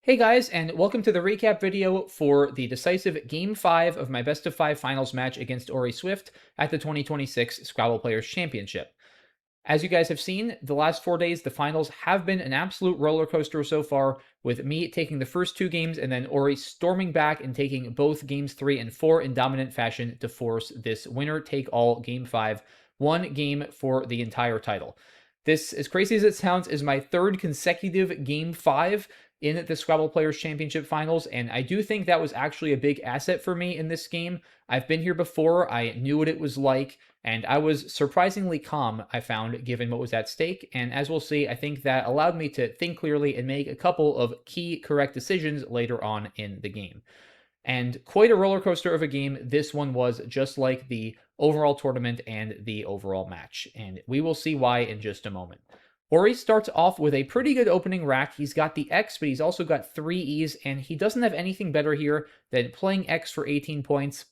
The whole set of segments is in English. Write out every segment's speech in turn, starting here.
Hey guys, and welcome to the recap video for the decisive Game 5 of my Best of 5 Finals match against Orry Swift at the 2026 Scrabble Players Championship. As you guys have seen, the last 4 days, the finals have been an absolute roller coaster so far, with me taking the first 2 games and then Orry storming back and taking both games 3 and 4 in dominant fashion to force this winner-take-all Game 5, one game for the entire title. This, as crazy as it sounds, is my third consecutive Game 5 in the Scrabble Players Championship Finals, and I do think that was actually a big asset for me in this game. I've been here before, I knew what it was like, and I was surprisingly calm, I found, given what was at stake, and as we'll see, I think that allowed me to think clearly and make a couple of key correct decisions later on in the game. And quite a roller coaster of a game this one was, just like the overall tournament and the overall match, and we will see why in just a moment. Orry starts off with a pretty good opening rack. He's got the X, but he's also got 3 E's, and he doesn't have anything better here than playing X for 18 points.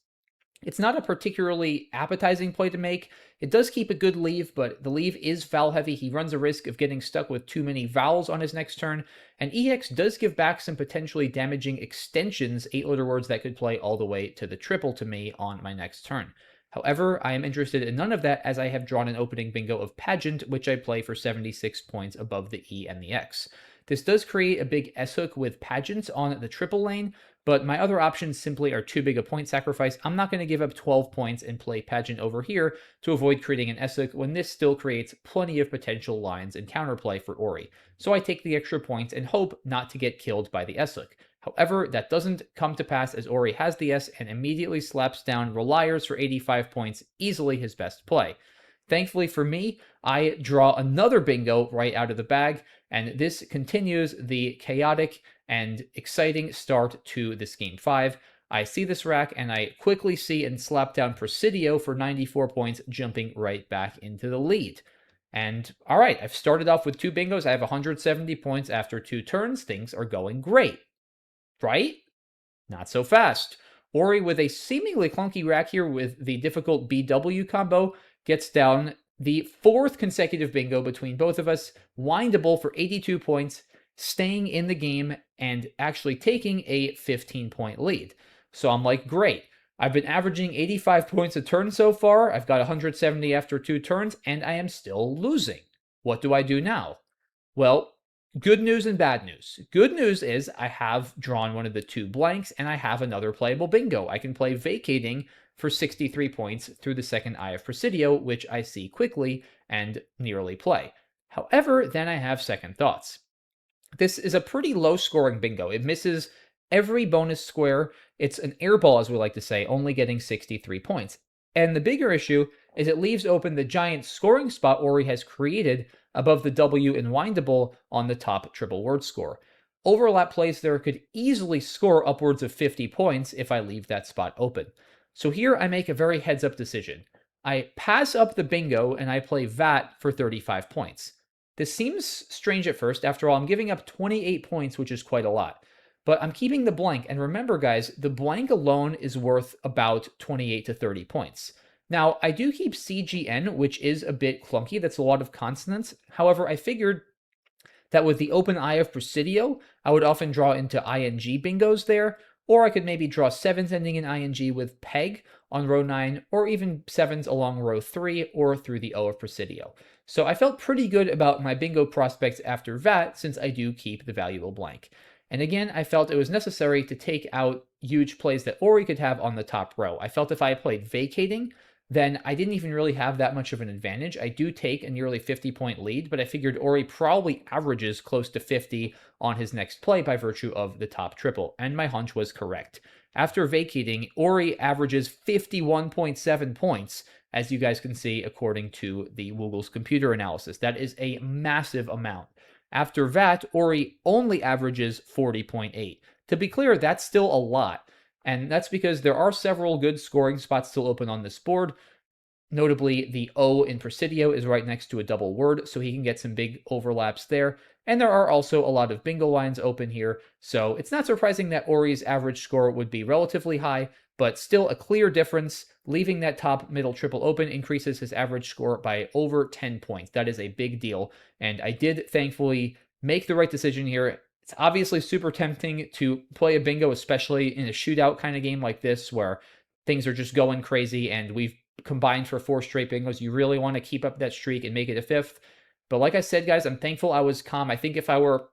It's not a particularly appetizing play to make. It does keep a good leave, but the leave is vowel heavy. He runs a risk of getting stuck with too many vowels on his next turn, and EX does give back some potentially damaging extensions, 8-letter words that could play all the way to the triple to me on my next turn. However, I am interested in none of that, as I have drawn an opening bingo of Pageant, which I play for 76 points above the E and the X. This does create a big S-hook with Pageant on the triple lane, but my other options simply are too big a point sacrifice. I'm not going to give up 12 points and play Pageant over here to avoid creating an S-hook when this still creates plenty of potential lines and counterplay for Orry. So I take the extra points and hope not to get killed by the S-hook. However, that doesn't come to pass, as Orry has the S and immediately slaps down Reliers for 85 points, easily his best play. Thankfully for me, I draw another bingo right out of the bag, and this continues the chaotic and exciting start to this Game 5. I see this rack, and I quickly see and slap down Presidio for 94 points, jumping right back into the lead. And all right, I've started off with 2 bingos. I have 170 points after 2 turns. Things are going great. Right? Not so fast. Orry, with a seemingly clunky rack here with the difficult BW combo, gets down the 4th consecutive bingo between both of us, windable for 82 points, staying in the game and actually taking a 15-point lead. So I'm like, great. I've been averaging 85 points a turn so far. I've got 170 after 2 turns, and I am still losing. What do I do now? Well, good news and bad news. Good news is I have drawn one of the 2 blanks, and I have another playable bingo. I can play Vacating for 63 points through the second Eye of Presidio, which I see quickly and nearly play. However, then I have second thoughts. This is a pretty low-scoring bingo. It misses every bonus square. It's an airball, as we like to say, only getting 63 points. And the bigger issue is it leaves open the giant scoring spot Orry has created above the W in Windable on the top triple word score. Overlap plays there could easily score upwards of 50 points if I leave that spot open. So here I make a very heads-up decision. I pass up the bingo and I play VAT for 35 points. This seems strange at first. After all, I'm giving up 28 points, which is quite a lot. But I'm keeping the blank, and remember guys, the blank alone is worth about 28 to 30 points. Now, I do keep CGN, which is a bit clunky. That's a lot of consonants. However, I figured that with the open Eye of Presidio, I would often draw into ING bingos there, or I could maybe draw 7s ending in ING with PEG on row 9, or even 7s along row 3, or through the O of Presidio. So I felt pretty good about my bingo prospects after VAT, since I do keep the valuable blank. And again, I felt it was necessary to take out huge plays that Orry could have on the top row. I felt if I played Vacating, then I didn't even really have that much of an advantage. I do take a nearly 50-point lead, but I figured Orry probably averages close to 50 on his next play by virtue of the top triple, and my hunch was correct. After Vacating, Orry averages 51.7 points, as you guys can see according to the Woogle's computer analysis. That is a massive amount. After VAT, Orry only averages 40.8. To be clear, that's still a lot. And that's because there are several good scoring spots still open on this board. Notably, the O in Presidio is right next to a double word, so he can get some big overlaps there. And there are also a lot of bingo lines open here, so it's not surprising that Orry's average score would be relatively high, but still a clear difference. Leaving that top middle triple open increases his average score by over 10 points. That is a big deal, and I did thankfully make the right decision here. It's obviously super tempting to play a bingo, especially in a shootout kind of game like this where things are just going crazy and we've combined for 4 straight bingos. You really want to keep up that streak and make it a fifth. But like I said, guys, I'm thankful I was calm. I think if I were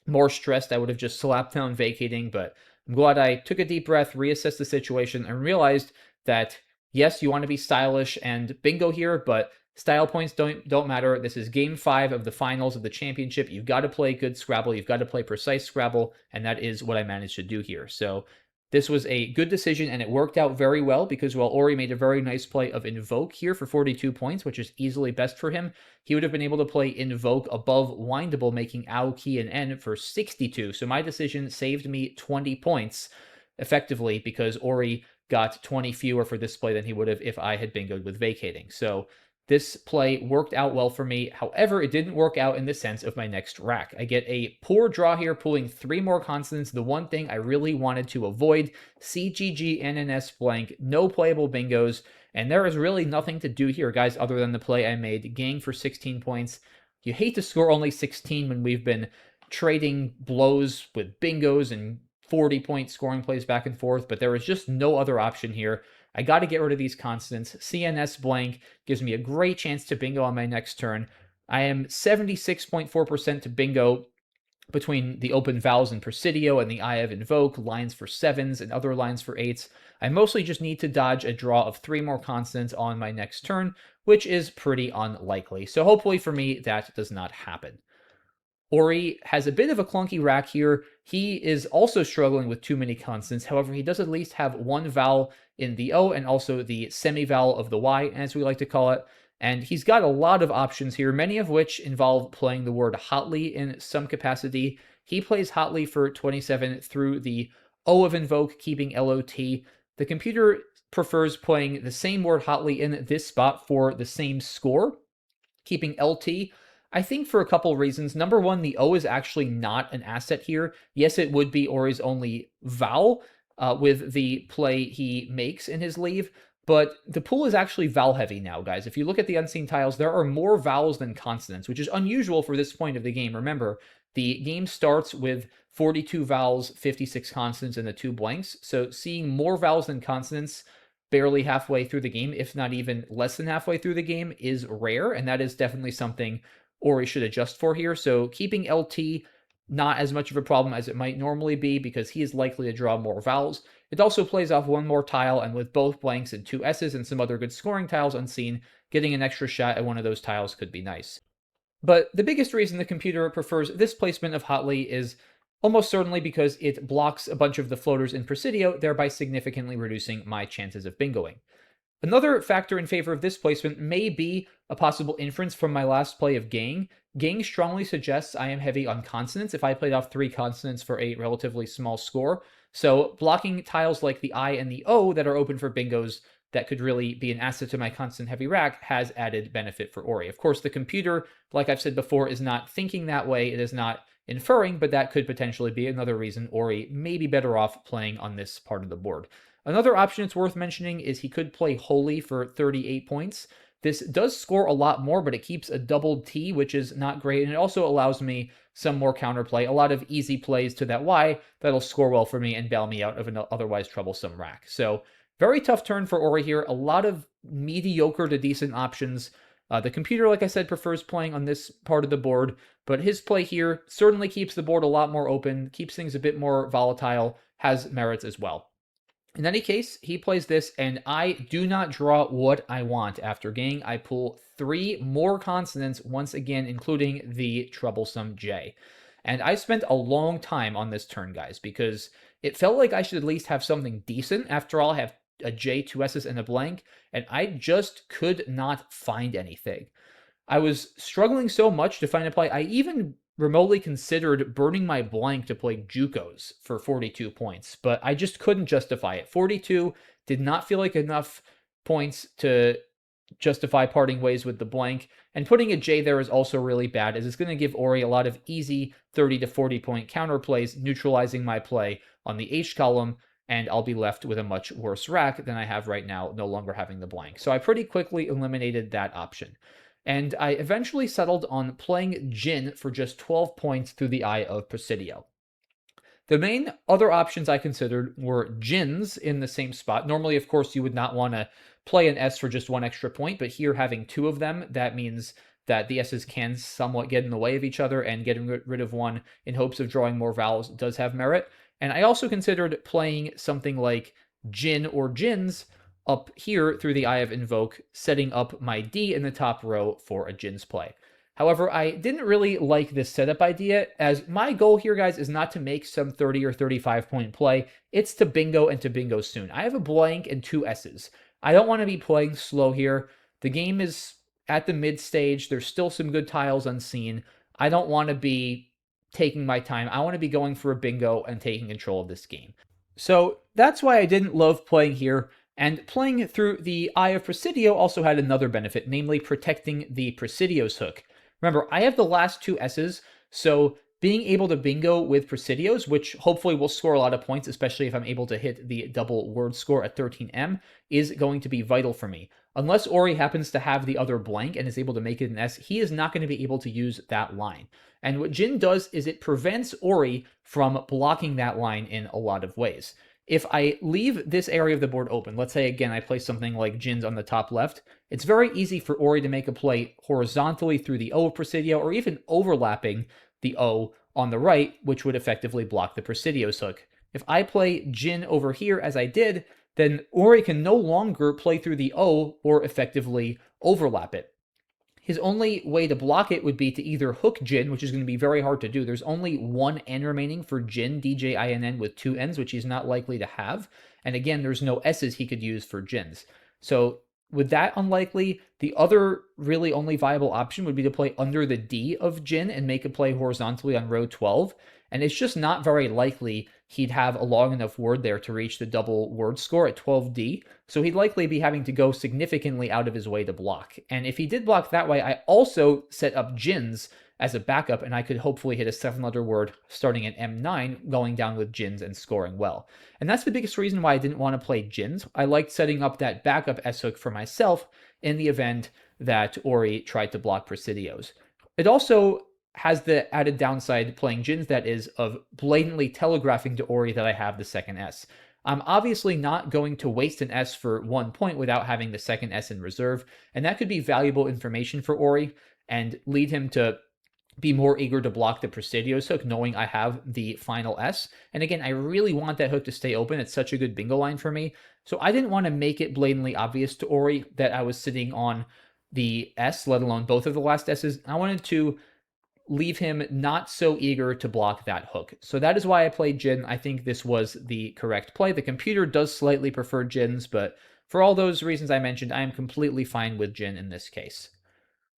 more stressed, I would have just slapped down vacating, but I'm glad I took a deep breath, reassessed the situation, and realized that yes, you want to be stylish and bingo here, but style points don't matter. This is game 5 of the finals of the championship. You've got to play good Scrabble, you've got to play precise Scrabble, and that is what I managed to do here. So this was a good decision, and it worked out very well because while Orry made a very nice play of Invoke here for 42 points, which is easily best for him, he would have been able to play Invoke above Windable, making Ow, Key, and N for 62. So my decision saved me 20 points effectively because Orry got 20 fewer for this play than he would have if I had bingoed with vacating. So this play worked out well for me. However, it didn't work out in the sense of my next rack. I get a poor draw here, pulling 3 more consonants. The one thing I really wanted to avoid, CGG, NNS blank, no playable bingos. And there is really nothing to do here, guys, other than the play I made. Gang for 16 points. You hate to score only 16 when we've been trading blows with bingos and 40-point scoring plays back and forth, but there is just no other option here. I got to get rid of these constants. CNS blank gives me a great chance to bingo on my next turn. I am 76.4% to bingo between the open vowels in Presidio and the Eye of Invoke, lines for 7s and other lines for 8s. I mostly just need to dodge a draw of 3 more consonants on my next turn, which is pretty unlikely. So hopefully for me, that does not happen. Orry has a bit of a clunky rack here. He is also struggling with too many consonants. However, he does at least have one vowel in the O and also the semi-vowel of the Y, as we like to call it. And he's got a lot of options here, many of which involve playing the word hotly in some capacity. He plays hotly for 27 through the O of Invoke, keeping LOT. The computer prefers playing the same word hotly in this spot for the same score, keeping LT. I think for a couple reasons. Number one, the O is actually not an asset here. Yes, it would be Orry's only vowel with the play he makes in his leave, but the pool is actually vowel heavy now, guys. If you look at the unseen tiles, there are more vowels than consonants, which is unusual for this point of the game. Remember, the game starts with 42 vowels, 56 consonants, and the 2 blanks. So seeing more vowels than consonants barely halfway through the game, if not even less than halfway through the game, is rare, and that is definitely something Orry should adjust for here. So keeping LT not as much of a problem as it might normally be because he is likely to draw more vowels. It also plays off one more tile, and with both blanks and 2 S's and some other good scoring tiles unseen, getting an extra shot at one of those tiles could be nice. But the biggest reason the computer prefers this placement of hotly is almost certainly because it blocks a bunch of the floaters in Presidio, thereby significantly reducing my chances of bingoing. Another factor in favor of this placement may be a possible inference from my last play of Gang. Gang strongly suggests I am heavy on consonants if I played off 3 consonants for a relatively small score. So blocking tiles like the I and the O that are open for bingos that could really be an asset to my consonant heavy rack has added benefit for Orry. Of course, the computer, like I've said before, is not thinking that way. It is not inferring, but that could potentially be another reason Orry may be better off playing on this part of the board. Another option it's worth mentioning is he could play Holy for 38 points. This does score a lot more, but it keeps a doubled T, which is not great, and it also allows me some more counterplay, a lot of easy plays to that Y that'll score well for me and bail me out of an otherwise troublesome rack. So very tough turn for Orry here. A lot of mediocre to decent options. The computer, like I said, prefers playing on this part of the board, but his play here certainly keeps the board a lot more open, keeps things a bit more volatile, has merits as well. In any case, he plays this, and I do not draw what I want after Gang. I pull 3 more consonants, once again, including the troublesome J. And I spent a long time on this turn, guys, because it felt like I should at least have something decent. After all, I have a J, 2 S's, and a blank, and I just could not find anything. I was struggling so much to find a play. I even remotely considered burning my blank to play Jukos for 42 points, but I just couldn't justify it. 42 did not feel like enough points to justify parting ways with the blank, and putting a J there is also really bad, as it's going to give Orry a lot of easy 30 to 40 point counter plays, neutralizing my play on the H column, and I'll be left with a much worse rack than I have right now, no longer having the blank. So I pretty quickly eliminated that option. And I eventually settled on playing Jin for just 12 points through the Eye of Presidio. The main other options I considered were gins in the same spot. Normally, of course, you would not want to play an S for just one extra point, but here having two of them, that means that the S's can somewhat get in the way of each other, and getting rid of one in hopes of drawing more vowels does have merit. And I also considered playing something like gin or gins up here through the eye of invoke, setting up my D in the top row for a gins play. However, I didn't really like this setup idea, as my goal here, guys, is not to make some 30 or 35 point play. It's to bingo, and to bingo soon. I have a blank and two S's. I don't want to be playing slow here. The game is at the mid stage. There's still some good tiles unseen. I don't want to be taking my time. I want to be going for a bingo and taking control of this game. So that's why I didn't love playing here. And playing through the Eye of Presidio also had another benefit, namely protecting the Presidio's hook. Remember, I have the last two S's, so being able to bingo with Presidios, which hopefully will score a lot of points, especially if I'm able to hit the double word score at 13M, is going to be vital for me. Unless Orry happens to have the other blank and is able to make it an S, he is not going to be able to use that line. And what Jin does is it prevents Orry from blocking that line in a lot of ways. If I leave this area of the board open, let's say again I place something like gins on the top left, it's very easy for Orry to make a play horizontally through the O of Presidio, or even overlapping the O on the right, which would effectively block the Presidio's hook. If I play gin over here as I did, then Orry can no longer play through the O or effectively overlap it. His only way to block it would be to either hook gin, which is going to be very hard to do. There's only one N remaining for gin, DJINN, with two N's, which he's not likely to have. And again, there's no S's he could use for gins. So with that unlikely, the other really only viable option would be to play under the D of gin and make a play horizontally on row 12. And it's just not very likely he'd have a long enough word there to reach the double word score at 12D. So he'd likely be having to go significantly out of his way to block. And if he did block that way, I also set up gins as a backup, and I could hopefully hit a 7-letter word starting at M9, going down with gins and scoring well. And that's the biggest reason why I didn't want to play gins. I liked setting up that backup S-hook for myself in the event that Orry tried to block Presidios. It also has the added downside playing gins, that is, of blatantly telegraphing to Orry that I have the second S. I'm obviously not going to waste an S for 1 point without having the second S in reserve, and that could be valuable information for Orry and lead him to be more eager to block the Presidio's hook, knowing I have the final S. And again, I really want that hook to stay open. It's such a good bingo line for me. So I didn't want to make it blatantly obvious to Orry that I was sitting on the S, let alone both of the last S's. I wanted to leave him not so eager to block that hook. So that is why I played gin. I think this was the correct play. The computer does slightly prefer gins, but for all those reasons I mentioned, I am completely fine with gin in this case.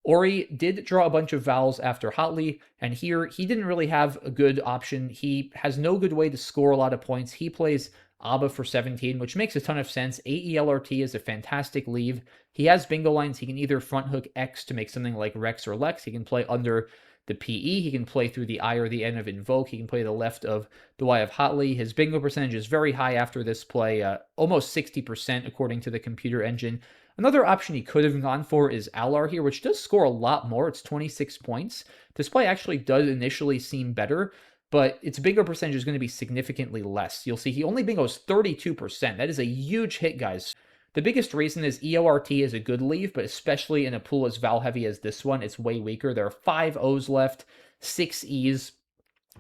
Orry did draw a bunch of vowels after hotly, and here he didn't really have a good option. He has no good way to score a lot of points. He plays ABBA for 17, which makes a ton of sense. AELRT is a fantastic leave. He has bingo lines. He can either front hook X to make something like Rex or Lex. He can play under the PE. He can play through the I or the N of invoke. He can play the left of the Y of hotly. His bingo percentage is very high after this play, almost 60% according to the computer engine. Another option he could have gone for is Alar here, which does score a lot more. It's 26 points. This play actually does initially seem better, but its bingo percentage is going to be significantly less. You'll see he only bingos 32%. That is a huge hit, guys. The biggest reason is EORT is a good leave, but especially in a pool as vowel heavy as this one, it's way weaker. There are 5 O's left, 6 E's,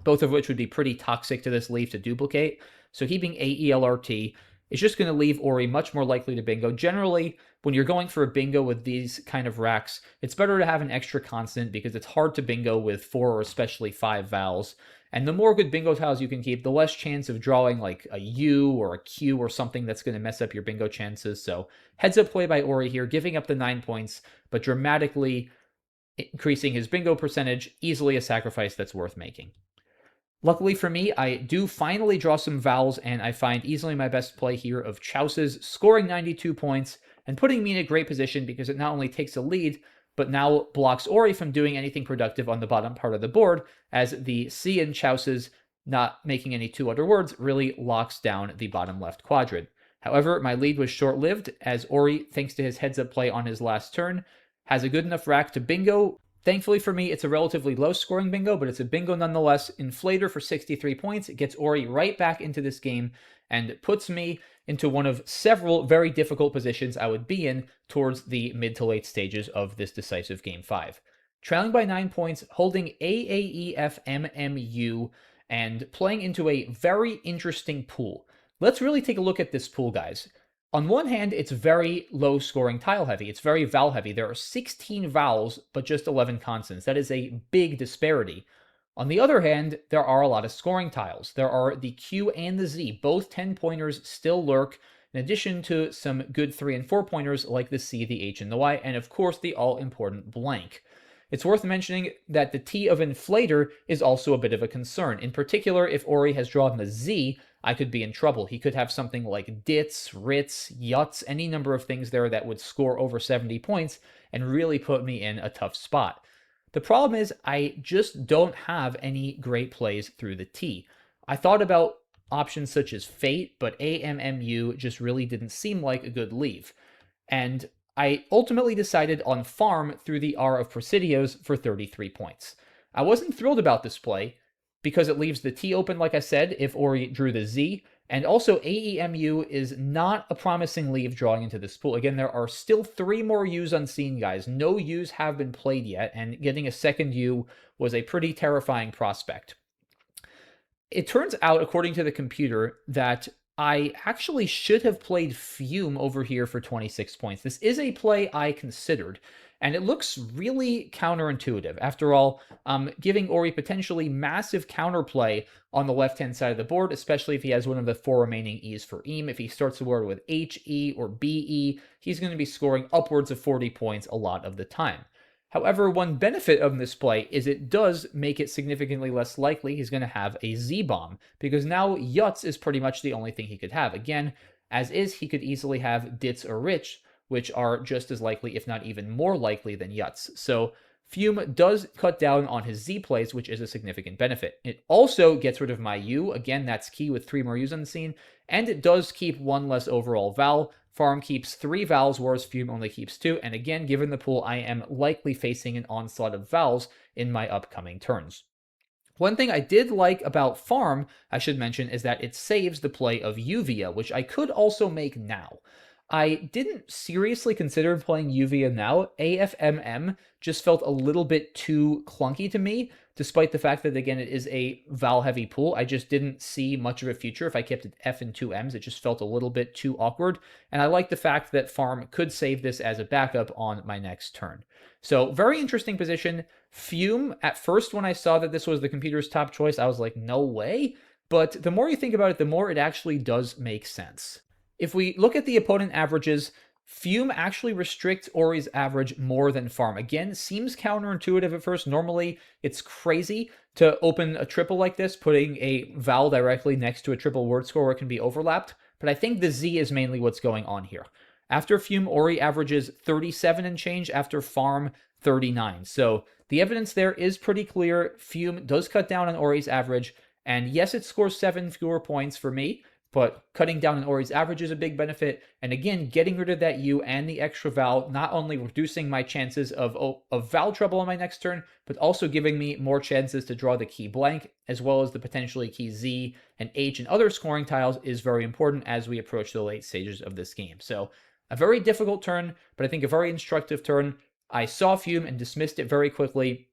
both of which would be pretty toxic to this leave to duplicate. So he being AELRT is just going to leave Orry much more likely to bingo. Generally, when you're going for a bingo with these kind of racks, it's better to have an extra constant because it's hard to bingo with 4 or especially 5 vowels. And the more good bingo tiles you can keep, the less chance of drawing like a U or a Q or something that's going to mess up your bingo chances. So heads up play by Orry here, giving up the 9 points, but dramatically increasing his bingo percentage, easily a sacrifice that's worth making. Luckily for me, I do finally draw some vowels, and I find easily my best play here of Chouse's, scoring 92 points and putting me in a great position because it not only takes a lead, but now blocks Orry from doing anything productive on the bottom part of the board, as the C in Chouse's not making any 2 other words really locks down the bottom left quadrant. However, my lead was short-lived, as Orry, thanks to his heads-up play on his last turn, has a good enough rack to bingo Thankfully for me, it's a relatively low-scoring bingo, but it's a bingo nonetheless. Inflator for 63 points. It gets Orry right back into this game and puts me into one of several very difficult positions I would be in towards the mid to late stages of this decisive Game 5. Trailing by 9 points, holding AAEFMMU, and playing into a very interesting pool. Let's really take a look at this pool, guys. On one hand, it's very low scoring tile heavy. It's very vowel heavy. There are 16 vowels, but just 11 consonants. That is a big disparity. On the other hand, there are a lot of scoring tiles. There are the Q and the Z. Both 10-pointers still lurk, in addition to some good 3 and 4-pointers like the C, the H, and the Y, and of course the all-important blank. It's worth mentioning that the T of inflator is also a bit of a concern. In particular, if Orry has drawn the Z, I could be in trouble. He could have something like dits, rits, yuts, any number of things there that would score over 70 points and really put me in a tough spot. The problem is I just don't have any great plays through the T. I thought about options such as Fate, but AMMU just really didn't seem like a good leave. And I ultimately decided on Farm through the R of Presidios for 33 points. I wasn't thrilled about this play because it leaves the T open, like I said, if Orry drew the Z, and also AEMU is not a promising leave drawing into this pool. Again, there are still 3 more U's unseen, guys. No U's have been played yet, and getting a second U was a pretty terrifying prospect. It turns out, according to the computer, that I actually should have played Fume over here for 26 points. This is a play I considered, and it looks really counterintuitive. After all, giving Orry potentially massive counterplay on the left-hand side of the board, especially if he has one of the 4 remaining E's for EAM. If he starts the word with HE or BE, he's going to be scoring upwards of 40 points a lot of the time. However, one benefit of this play is it does make it significantly less likely he's going to have a Z-bomb, because now Yuts is pretty much the only thing he could have. Again, as is, he could easily have Dits or Rich, which are just as likely, if not even more likely, than Yuts. So Fume does cut down on his Z plays, which is a significant benefit. It also gets rid of my U. Again, that's key with 3 more U's on the scene. And it does keep 1 less overall vowel. Farm keeps 3 vowels, whereas Fume only keeps 2. And again, given the pool, I am likely facing an onslaught of vowels in my upcoming turns. One thing I did like about Farm, I should mention, is that it saves the play of Uvia, which I could also make now. I didn't seriously consider playing Uvia now. AFMM just felt a little bit too clunky to me, despite the fact that, again, it is a vowel-heavy pool. I just didn't see much of a future if I kept it F and 2 M's. It just felt a little bit too awkward, and I like the fact that Farm could save this as a backup on my next turn. So, very interesting position. Fume, at first when I saw that this was the computer's top choice, I was like, no way. But the more you think about it, the more it actually does make sense. If we look at the opponent averages, Fume actually restricts Orry's average more than Farm. Again, seems counterintuitive at first. Normally, it's crazy to open a triple like this, putting a vowel directly next to a triple word score where it can be overlapped. But I think the Z is mainly what's going on here. After Fume, Orry averages 37 and change. After Farm, 39. So the evidence there is pretty clear. Fume does cut down on Orry's average. And yes, it scores 7 fewer points for me, but cutting down on Orry's average is a big benefit. And again, getting rid of that U and the extra vowel, not only reducing my chances of vowel trouble on my next turn, but also giving me more chances to draw the key blank, as well as the potentially key Z and H and other scoring tiles is very important as we approach the late stages of this game. So a very difficult turn, but I think a very instructive turn. I saw Fume and dismissed it very quickly.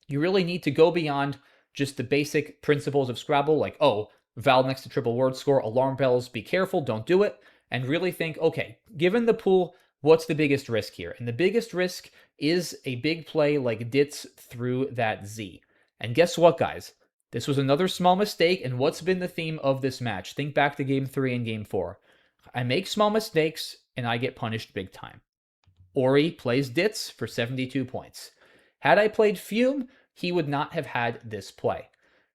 You really need to go beyond just the basic principles of Scrabble, like, oh, vowel next to triple word score, alarm bells, be careful, don't do it, and really think, okay, given the pool, what's the biggest risk here? And the biggest risk is a big play like Dits through that Z. And guess what, guys? This was another small mistake, and what's been the theme of this match? Think back to Game 3 and Game 4. I make small mistakes, and I get punished big time. Orry plays Dits for 72 points. Had I played Fume, he would not have had this play.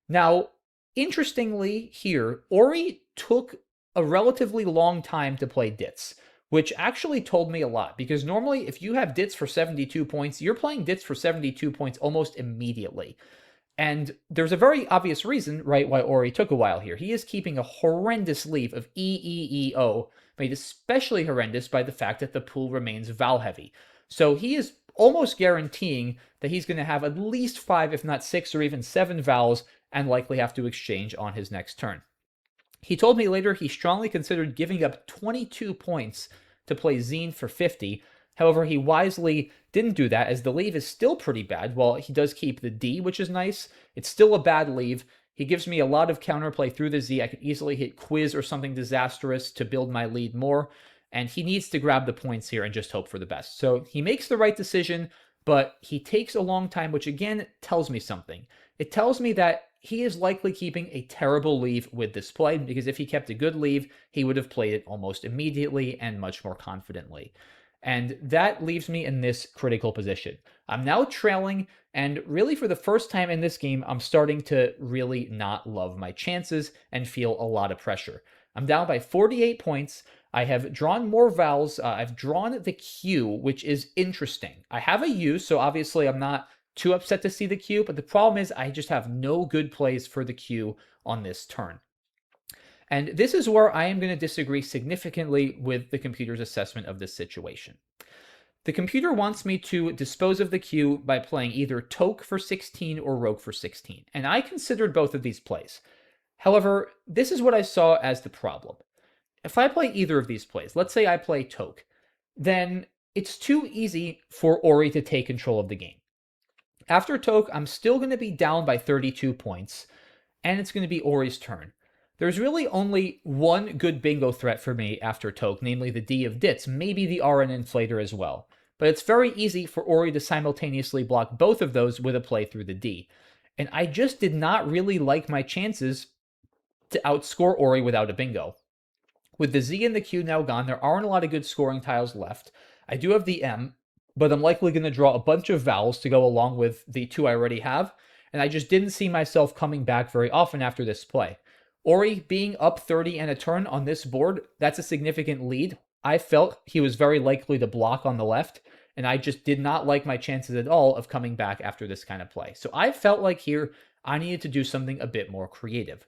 Now, interestingly here, Orry took a relatively long time to play Dits, which actually told me a lot, because normally if you have Dits for 72 points, you're playing Dits for 72 points almost immediately. And there's a very obvious reason, right, why Orry took a while here. He is keeping a horrendous lead of EEEO, made especially horrendous by the fact that the pool remains vowel heavy. So he is almost guaranteeing that he's going to have at least 5, if not 6 or even 7 vowels, and likely have to exchange on his next turn. He told me later he strongly considered giving up 22 points to play Zine for 50. However, he wisely didn't do that, as the leave is still pretty bad. While he does keep the D, which is nice, it's still a bad leave. He gives me a lot of counterplay through the Z. I could easily hit Quiz or something disastrous to build my lead more, and he needs to grab the points here and just hope for the best. So he makes the right decision, but he takes a long time, which again tells me something. It tells me that he is likely keeping a terrible leave with this play, because if he kept a good leave, he would have played it almost immediately and much more confidently. And that leaves me in this critical position. I'm now trailing, and really for the first time in this game, I'm starting to really not love my chances and feel a lot of pressure. I'm down by 48 points. I have drawn more vowels. I've drawn the Q, which is interesting. I have a U, so obviously I'm not too upset to see the Q, but the problem is I just have no good plays for the Q on this turn. And this is where I am going to disagree significantly with the computer's assessment of this situation. The computer wants me to dispose of the Q by playing either Toke for 16 or Rogue for 16, and I considered both of these plays. However, this is what I saw as the problem. If I play either of these plays, let's say I play Toke, then it's too easy for Orry to take control of the game. After Toke, I'm still going to be down by 32 points, and it's going to be Orry's turn. There's really only one good bingo threat for me after Toke, namely the D of Dits, maybe the RN Inflator as well. But it's very easy for Orry to simultaneously block both of those with a play through the D. And I just did not really like my chances to outscore Orry without a bingo. With the Z and the Q now gone, there aren't a lot of good scoring tiles left. I do have the M, but I'm likely going to draw a bunch of vowels to go along with the 2 I already have, and I just didn't see myself coming back very often after this play. Orry being up 30 and a turn on this board, that's a significant lead. I felt he was very likely to block on the left, and I just did not like my chances at all of coming back after this kind of play. So I felt like here I needed to do something a bit more creative.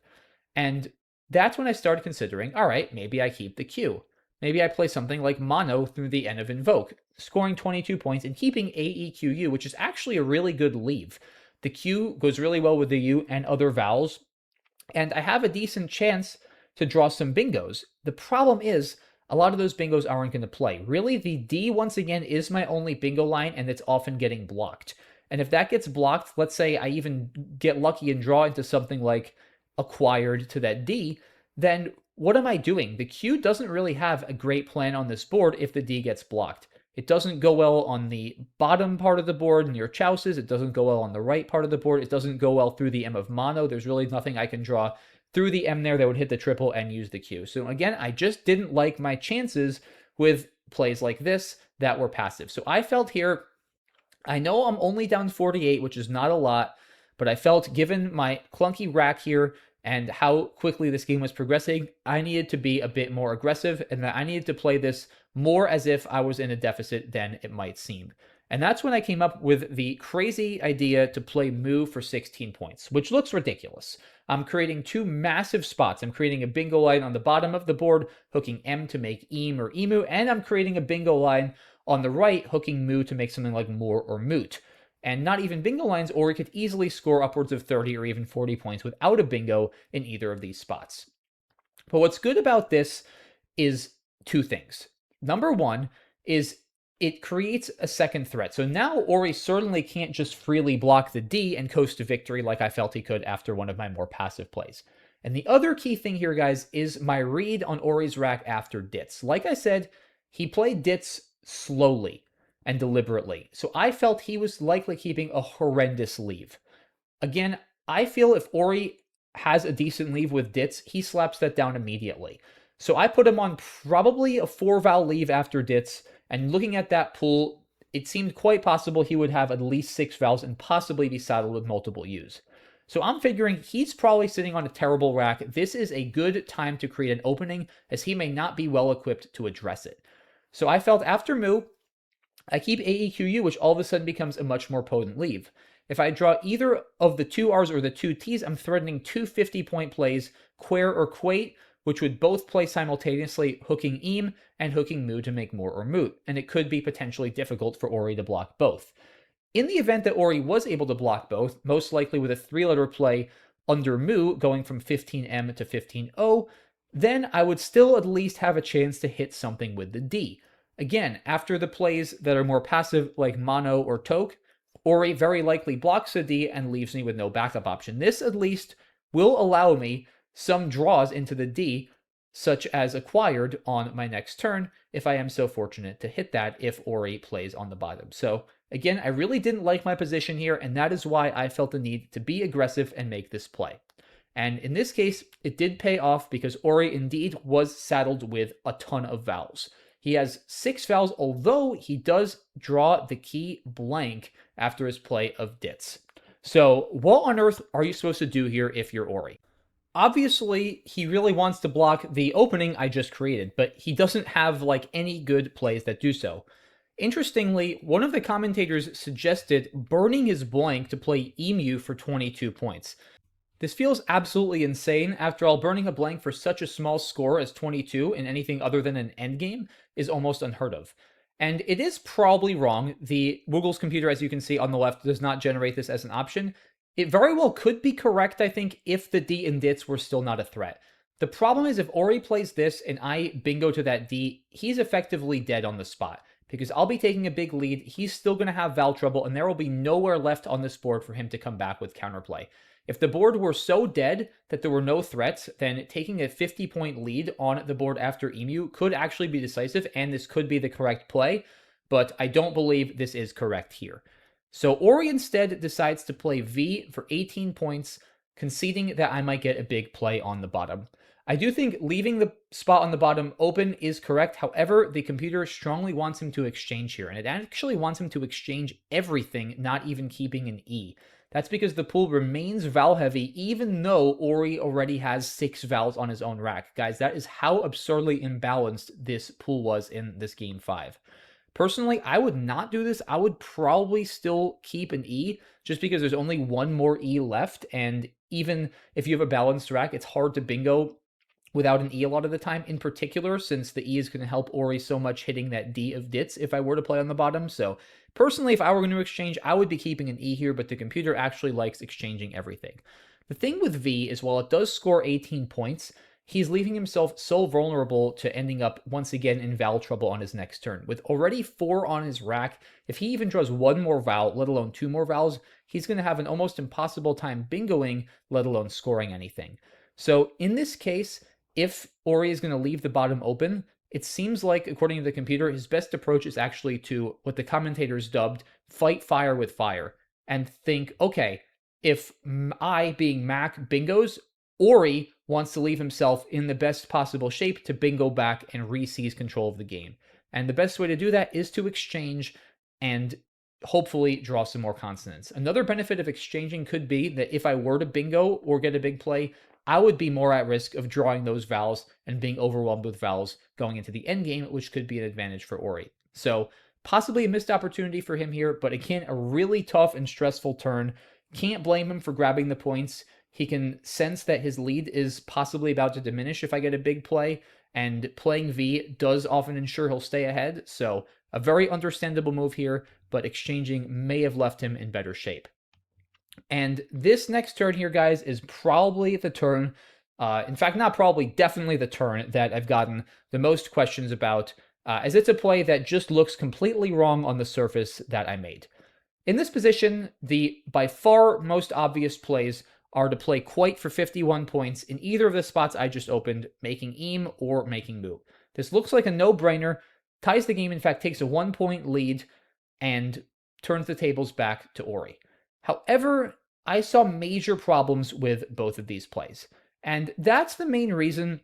And that's when I started considering, all right, maybe I keep the Q. Maybe I play something like Mono through the N of Invoke, scoring 22 points and keeping AEQU, which is actually a really good leave. The Q goes really well with the U and other vowels, and I have a decent chance to draw some bingos. The problem is, a lot of those bingos aren't going to play. Really, the D, once again, is my only bingo line, and it's often getting blocked. And if that gets blocked, let's say I even get lucky and draw into something like Acquired to that D, then what am I doing? The Q doesn't really have a great plan on this board if the D gets blocked. It doesn't go well on the bottom part of the board near Chouses. It doesn't go well on the right part of the board. It doesn't go well through the M of Mono. There's really nothing I can draw through the M there that would hit the triple and use the Q. So again, I just didn't like my chances with plays like this that were passive. So I felt here, I know I'm only down 48, which is not a lot, but I felt given my clunky rack here and how quickly this game was progressing, I needed to be a bit more aggressive, and that I needed to play this more as if I was in a deficit than it might seem. And that's when I came up with the crazy idea to play Moo for 16 points, which looks ridiculous. I'm creating 2 massive spots. I'm creating a bingo line on the bottom of the board, hooking M to make Eam or Emu, and I'm creating a bingo line on the right, hooking Moo to make something like Moor or Moot. And not even bingo lines, or it could easily score upwards of 30 or even 40 points without a bingo in either of these spots. But what's good about this is 2 things. Number 1 is it creates a second threat. So now Orry certainly can't just freely block the D and coast to victory like I felt he could after one of my more passive plays. And the other key thing here, guys, is my read on Orry's rack after Dits. Like I said, he played Dits slowly and deliberately. So I felt he was likely keeping a horrendous leave. Again, I feel if Orry has a decent leave with Dits, he slaps that down immediately. So I put him on probably a 4-vowel leave after Dits, and looking at that pool, it seemed quite possible he would have at least 6 vowels and possibly be saddled with multiple U's. So I'm figuring he's probably sitting on a terrible rack. This is a good time to create an opening, as he may not be well equipped to address it. So I felt after Moo, I keep AEQU, which all of a sudden becomes a much more potent leave. If I draw either of the 2 R's or the 2 T's, I'm threatening 2 50-point plays, Quare or Quate, which would both play simultaneously hooking eam and hooking moo to make more or moot, and it could be potentially difficult for Orry to block both. In the event that Orry was able to block both, most likely with a 3-letter play under moo going from 15M to 15O, then I would still at least have a chance to hit something with the D. Again, after the plays that are more passive like mono or toke, Orry very likely blocks a D and leaves me with no backup option. This at least will allow me some draws into the D, such as acquired on my next turn, if I am so fortunate to hit that if Orry plays on the bottom. So again, I really didn't like my position here, and that is why I felt the need to be aggressive and make this play. And in this case, it did pay off because Orry indeed was saddled with a ton of vowels. He has 6 vowels, although he does draw the key blank after his play of dits. So what on earth are you supposed to do here if you're Orry? Obviously, he really wants to block the opening I just created, but he doesn't have like any good plays that do so. Interestingly, one of the commentators suggested burning his blank to play emu for 22 points. This feels absolutely insane. After all, burning a blank for such a small score as 22 in anything other than an endgame is almost unheard of. And it is probably wrong. The Woogle's computer, as you can see on the left, does not generate this as an option. It very well could be correct, I think, if the D and dits were still not a threat. The problem is if Orry plays this and I bingo to that D, he's effectively dead on the spot. Because I'll be taking a big lead, he's still going to have vowel trouble, and there will be nowhere left on this board for him to come back with counterplay. If the board were so dead that there were no threats, then taking a 50-point lead on the board after emu could actually be decisive, and this could be the correct play, but I don't believe this is correct here. So Orry instead decides to play V for 18 points, conceding that I might get a big play on the bottom. I do think leaving the spot on the bottom open is correct. However, the computer strongly wants him to exchange here, and it actually wants him to exchange everything, not even keeping an E. That's because the pool remains vowel heavy, even though Orry already has 6 vowels on his own rack. Guys, that is how absurdly imbalanced this pool was in this game 5. Personally, I would not do this. I would probably still keep an E, just because there's only one more E left, and even if you have a balanced rack, it's hard to bingo without an E a lot of the time, in particular, since the E is going to help Orry so much hitting that D of dits if I were to play on the bottom. So personally, if I were going to exchange, I would be keeping an E here, but the computer actually likes exchanging everything. The thing with V is while it does score 18 points, he's leaving himself so vulnerable to ending up once again in vowel trouble on his next turn. With already 4 on his rack, if he even draws 1 more vowel, let alone 2 more vowels, he's going to have an almost impossible time bingoing, let alone scoring anything. So in this case, if Orry is going to leave the bottom open, it seems like, according to the computer, his best approach is actually to what the commentators dubbed fight fire with fire, and think, okay, if I, being Mack, bingos, Orry wants to leave himself in the best possible shape to bingo back and re-seize control of the game. And the best way to do that is to exchange and hopefully draw some more consonants. Another benefit of exchanging could be that if I were to bingo or get a big play, I would be more at risk of drawing those vowels and being overwhelmed with vowels going into the endgame, which could be an advantage for Orry. So possibly a missed opportunity for him here, but again, a really tough and stressful turn. Can't blame him for grabbing the points. He can sense that his lead is possibly about to diminish if I get a big play, and playing V does often ensure he'll stay ahead. So a very understandable move here, but exchanging may have left him in better shape. And this next turn here, guys, is probably the turn, in fact, not probably, definitely the turn that I've gotten the most questions about, as it's a play that just looks completely wrong on the surface that I made. In this position, the by far most obvious plays are to play quite for 51 points in either of the spots I just opened, making eam or making moo. This looks like a no-brainer, ties the game, in fact, takes a 1-point lead, and turns the tables back to Orry. However, I saw major problems with both of these plays, and that's the main reason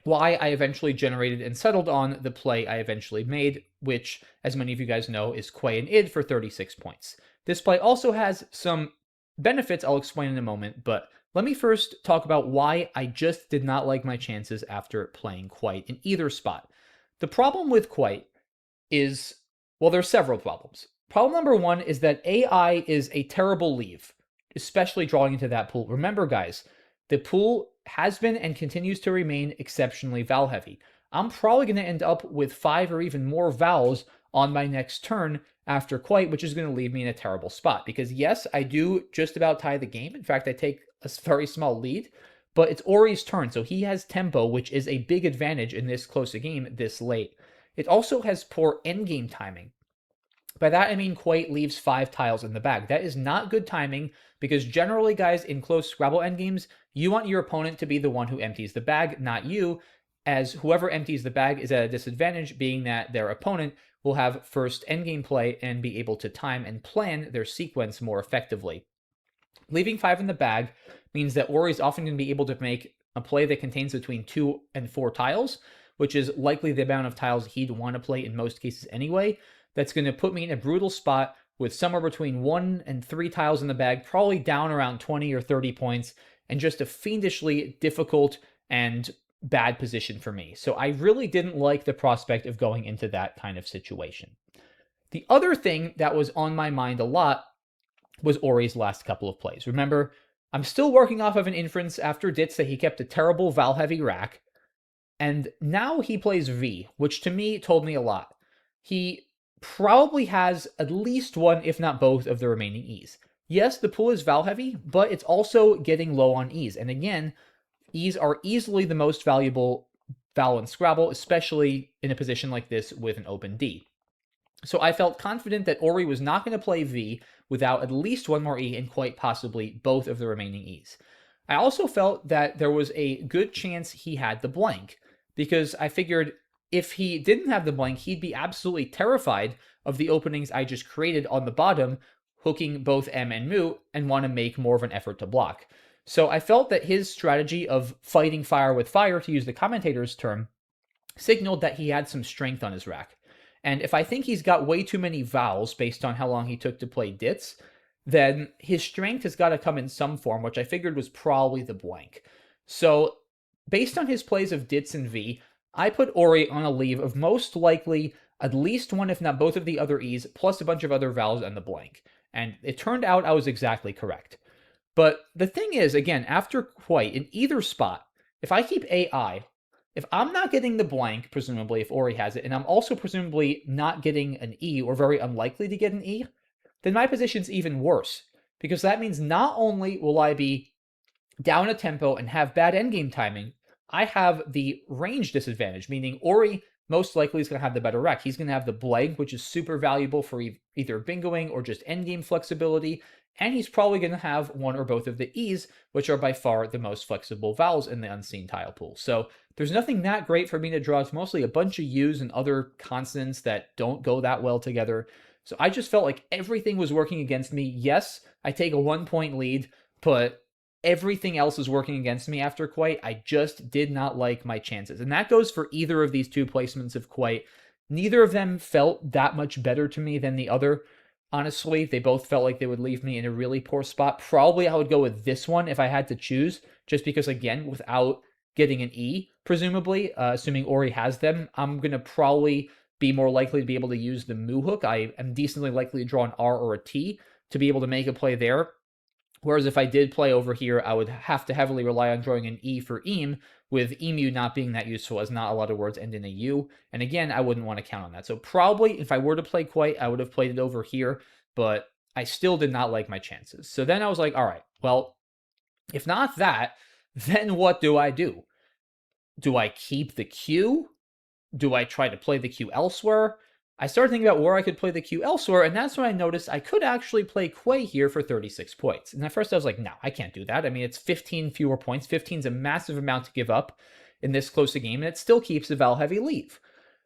why I eventually generated and settled on the play I eventually made, which, as many of you guys know, is Quay and Id for 36 points. This play also has some benefits I'll explain in a moment, but let me first talk about why I just did not like my chances after playing Quay in either spot. The problem with Quay is, well, there's several problems. Problem number 1 is that AI is a terrible leave, especially drawing into that pool. Remember, guys, The pool has been and continues to remain exceptionally vowel heavy. I'm probably going to end up with 5 or even more vowels on my next turn after quite, which is going to leave me in a terrible spot. Because yes, I do just about tie the game. In fact, I take a very small lead, but it's Orry's turn, so he has tempo, which is a big advantage in this close a game this late. It also has poor endgame timing. By that, I mean quite leaves 5 tiles in the bag. That is not good timing because generally, guys, in close Scrabble endgames, you want your opponent to be the one who empties the bag, not you, as whoever empties the bag is at a disadvantage, being that their opponent will have first endgame play and be able to time and plan their sequence more effectively. Leaving 5 in the bag means that Orry is often going to be able to make a play that contains between 2 and 4 tiles, which is likely the amount of tiles he'd want to play in most cases anyway. That's going to put me in a brutal spot with somewhere between 1 and 3 tiles in the bag, probably down around 20 or 30 points, and just a fiendishly difficult and bad position for me. So I really didn't like the prospect of going into that kind of situation. The other thing that was on my mind a lot was Orry's last couple of plays. Remember, I'm still working off of an inference after Ditz that he kept a terrible vowel-heavy rack, and now he plays V, which to me told me a lot. He probably has at least one, if not both, of the remaining E's. Yes, the pool is vowel-heavy, but it's also getting low on E's. And again, E's are easily the most valuable vowel in Scrabble, especially in a position like this with an open D. So I felt confident that Orry was not going to play V without at least one more E and quite possibly both of the remaining E's. I also felt that there was a good chance he had the blank, because I figured if he didn't have the blank, he'd be absolutely terrified of the openings I just created on the bottom, hooking both M and Mu, and want to make more of an effort to block. So I felt that his strategy of fighting fire with fire, to use the commentator's term, signaled that he had some strength on his rack. And if I think he's got way too many vowels based on how long he took to play Ditz, then his strength has got to come in some form, which I figured was probably the blank. So based on his plays of Ditz and V, I put Orry on a leave of most likely at least one, if not both of the other E's, plus a bunch of other vowels and the blank. And it turned out I was exactly correct. But the thing is, again, after quite, in either spot, if I keep AI, if I'm not getting the blank, presumably, if Orry has it, and I'm also presumably not getting an E, or very unlikely to get an E, then my position's even worse. Because that means not only will I be down a tempo and have bad endgame timing, I have the range disadvantage, meaning Orry most likely is going to have the better rack. He's going to have the blank, which is super valuable for either bingoing or just endgame flexibility, and he's probably going to have one or both of the E's, which are by far the most flexible vowels in the unseen tile pool. So there's nothing that great for me to draw. It's mostly a bunch of U's and other consonants that don't go that well together. So I just felt like everything was working against me. Yes, I take a 1-point lead, but everything else is working against me after quite. I just did not like my chances. And that goes for either of these two placements of quite. Neither of them felt that much better to me than the other. Honestly, they both felt like they would leave me in a really poor spot. Probably I would go with this one if I had to choose, just because, again, without getting an E, presumably, assuming Orry has them, I'm going to probably be more likely to be able to use the Mu hook. I am decently likely to draw an R or a T to be able to make a play there. Whereas if I did play over here, I would have to heavily rely on drawing an E for eam, with emu not being that useful as not a lot of words end in a U. And again, I wouldn't want to count on that. So probably if I were to play quite, I would have played it over here, but I still did not like my chances. So then I was like, all right, well, if not that, then what do I do? Do I keep the Q? Do I try to play the Q elsewhere? I started thinking about where I could play the Q elsewhere, and that's when I noticed I could actually play Quay here for 36 points. And at first I was like, no, I can't do that. I mean, it's 15 fewer points. 15 is a massive amount to give up in this close a game, and it still keeps a vowel-heavy leave.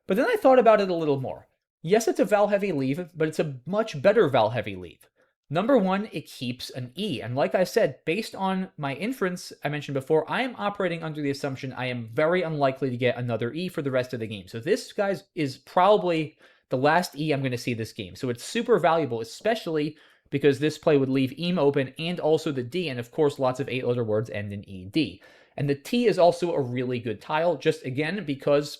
But then I thought about it a little more. Yes, it's a vowel-heavy leave, but it's a much better vowel-heavy leave. Number one, it keeps an E. And like I said, based on my inference I mentioned before, I am operating under the assumption I am very unlikely to get another E for the rest of the game. So this, guys, is probably the last E I'm going to see this game. So it's super valuable, especially because this play would leave eam open and also the D, and of course lots of 8-letter words end in ED. And the T is also a really good tile, just again because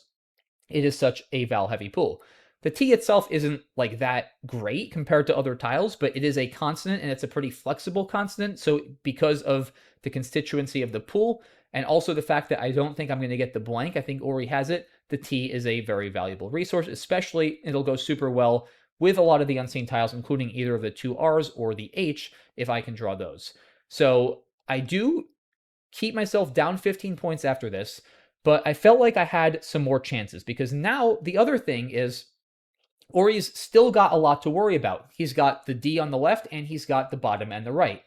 it is such a vowel-heavy pool. The T itself isn't like that great compared to other tiles, but it is a consonant and it's a pretty flexible consonant. So because of the constituency of the pool and also the fact that I don't think I'm going to get the blank, I think Orry has it, the T is a very valuable resource, especially it'll go super well with a lot of the unseen tiles, including either of the two R's or the H, if I can draw those. So I do keep myself down 15 points after this, but I felt like I had some more chances because now the other thing is Orry's still got a lot to worry about. He's got the D on the left and he's got the bottom and the right.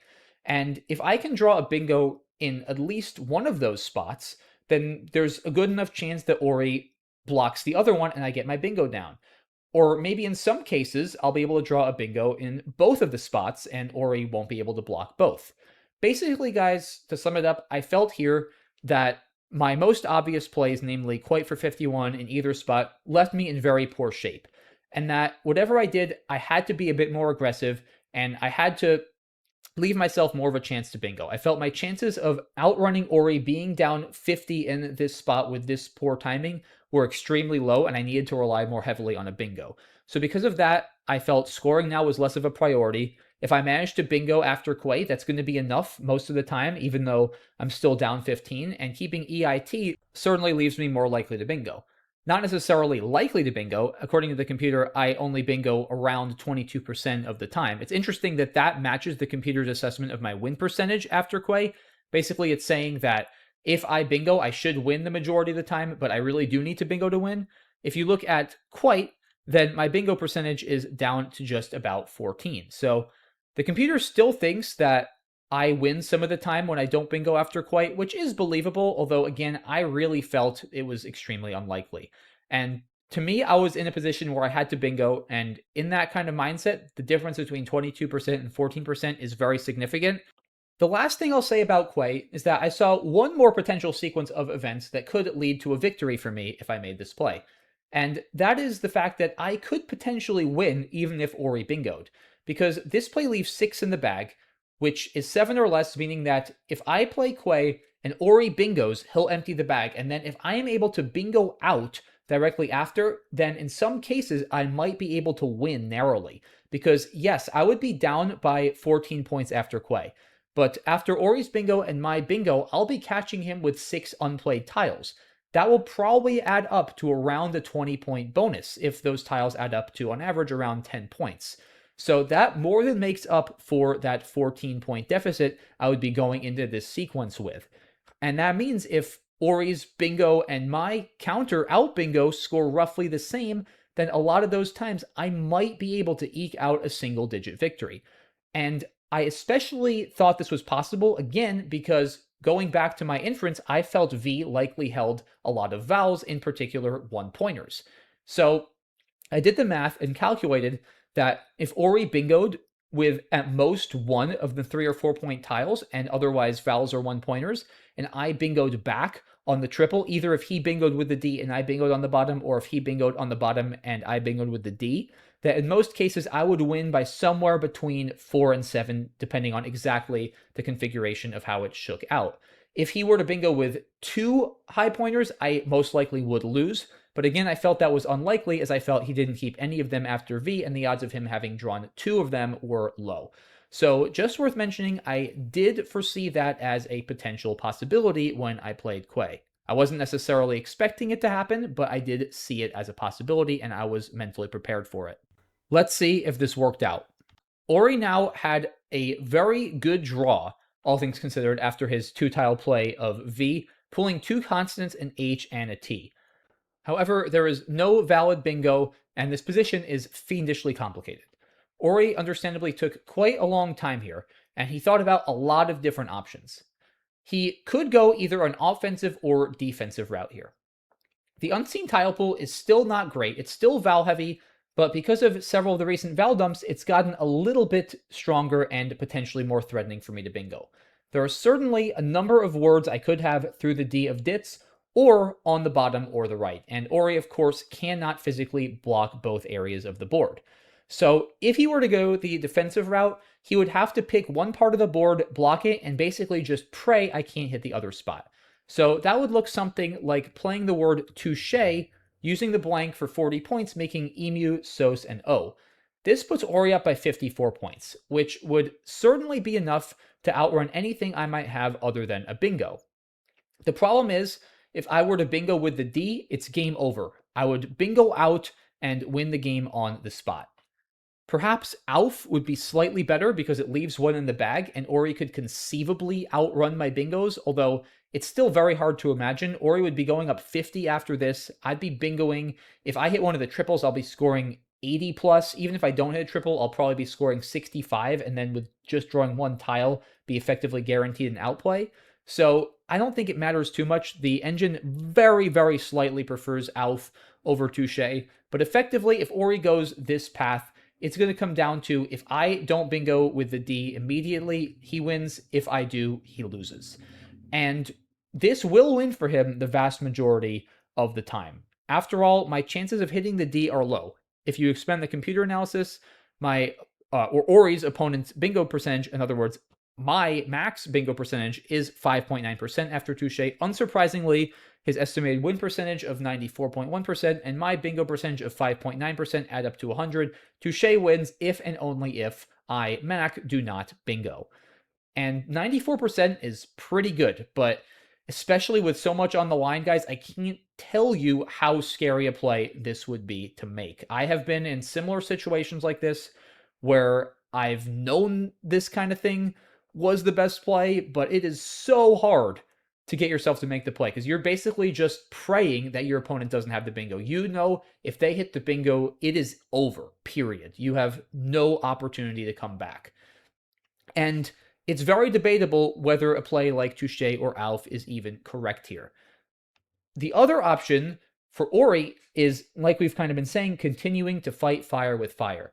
And if I can draw a bingo in at least one of those spots, then there's a good enough chance that Orry blocks the other one and I get my bingo down. Or maybe in some cases, I'll be able to draw a bingo in both of the spots and Orry won't be able to block both. Basically, guys, to sum it up, I felt here that my most obvious plays, namely quite for 51 in either spot, left me in very poor shape. And that whatever I did, I had to be a bit more aggressive and I had to leave myself more of a chance to bingo. I felt my chances of outrunning Orry being down 50 in this spot with this poor timing were extremely low, and I needed to rely more heavily on a bingo. So because of that, I felt scoring now was less of a priority. If I manage to bingo after Quay, that's going to be enough most of the time, even though I'm still down 15, and keeping EIT certainly leaves me more likely to bingo. Not necessarily likely to bingo. According to the computer, I only bingo around 22% of the time. It's interesting that that matches the computer's assessment of my win percentage after Quay. Basically, it's saying that if I bingo, I should win the majority of the time, but I really do need to bingo to win. If you look at Quite, then my bingo percentage is down to just about 14. So the computer still thinks that I win some of the time when I don't bingo after Quite, which is believable, although again, I really felt it was extremely unlikely. And to me, I was in a position where I had to bingo, and in that kind of mindset, the difference between 22% and 14% is very significant. The last thing I'll say about Quay is that I saw one more potential sequence of events that could lead to a victory for me if I made this play. And that is the fact that I could potentially win even if Orry bingoed, because this play leaves 6 in the bag, which is 7 or less, meaning that if I play Quay and Orry bingos, he'll empty the bag. And then if I am able to bingo out directly after, then in some cases, I might be able to win narrowly. Because yes, I would be down by 14 points after Quay. But after Orry's bingo and my bingo, I'll be catching him with 6 unplayed tiles. That will probably add up to around a 20-point bonus if those tiles add up to, on average, around 10 points. So that more than makes up for that 14-point deficit I would be going into this sequence with. And that means if Orry's bingo and my counter out bingo score roughly the same, then a lot of those times I might be able to eke out a single-digit victory. And I especially thought this was possible, again, because going back to my inference, I felt V likely held a lot of vowels, in particular one-pointers. So I did the math and calculated that if Orry bingoed with at most one of the 3 or 4 point tiles and otherwise vowels or one-pointers, and I bingoed back on the triple, either if he bingoed with the D and I bingoed on the bottom, or if he bingoed on the bottom and I bingoed with the D, that in most cases I would win by somewhere between 4 and 7, depending on exactly the configuration of how it shook out. If he were to bingo with 2 high pointers, I most likely would lose. But again, I felt that was unlikely as I felt he didn't keep any of them after V, and the odds of him having drawn 2 of them were low. So just worth mentioning, I did foresee that as a potential possibility when I played Quay. I wasn't necessarily expecting it to happen, but I did see it as a possibility, and I was mentally prepared for it. Let's see if this worked out. Orry now had a very good draw, all things considered, after his 2-tile play of V, pulling 2 consonants, an H and a T. However, there is no valid bingo, and this position is fiendishly complicated. Orry understandably took quite a long time here, and he thought about a lot of different options. He could go either an offensive or defensive route here. The unseen tile pool is still not great, it's still vowel heavy, but because of several of the recent vowel dumps, it's gotten a little bit stronger and potentially more threatening for me to bingo. There are certainly a number of words I could have through the D of dits, or on the bottom or the right, and Orry, of course, cannot physically block both areas of the board. So if he were to go the defensive route, he would have to pick one part of the board, block it, and basically just pray I can't hit the other spot. So that would look something like playing the word touche using the blank for 40 points, making emu, sos, and o. This puts Orry up by 54 points, which would certainly be enough to outrun anything I might have other than a bingo. The problem is, if I were to bingo with the D, it's game over. I would bingo out and win the game on the spot. Perhaps Alf would be slightly better because it leaves one in the bag, and Orry could conceivably outrun my bingos, although it's still very hard to imagine. Orry would be going up 50 after this. I'd be bingoing. If I hit one of the triples, I'll be scoring 80 plus. Even if I don't hit a triple, I'll probably be scoring 65, and then with just drawing one tile, be effectively guaranteed an outplay. So I don't think it matters too much. The engine very, very slightly prefers Alf over Touche, but effectively, if Orry goes this path, it's going to come down to if I don't bingo with the D immediately, he wins. If I do, he loses. And this will win for him the vast majority of the time. After all, my chances of hitting the D are low. If you expend the computer analysis, or Orry's opponent's bingo percentage, in other words, my max bingo percentage is 5.9% after Touche. Unsurprisingly, his estimated win percentage of 94.1% and my bingo percentage of 5.9% add up to 100. Touche wins if and only if I, Mack, do not bingo. And 94% is pretty good, but especially with so much on the line, guys, I can't tell you how scary a play this would be to make. I have been in similar situations like this where I've known this kind of thing was the best play, but it is so hard to get yourself to make the play because you're basically just praying that your opponent doesn't have the bingo. You know, if they hit the bingo, it is over, period. You have no opportunity to come back. And it's very debatable whether a play like Touche or Alf is even correct here. The other option for Orry is, like we've kind of been saying, continuing to fight fire with fire.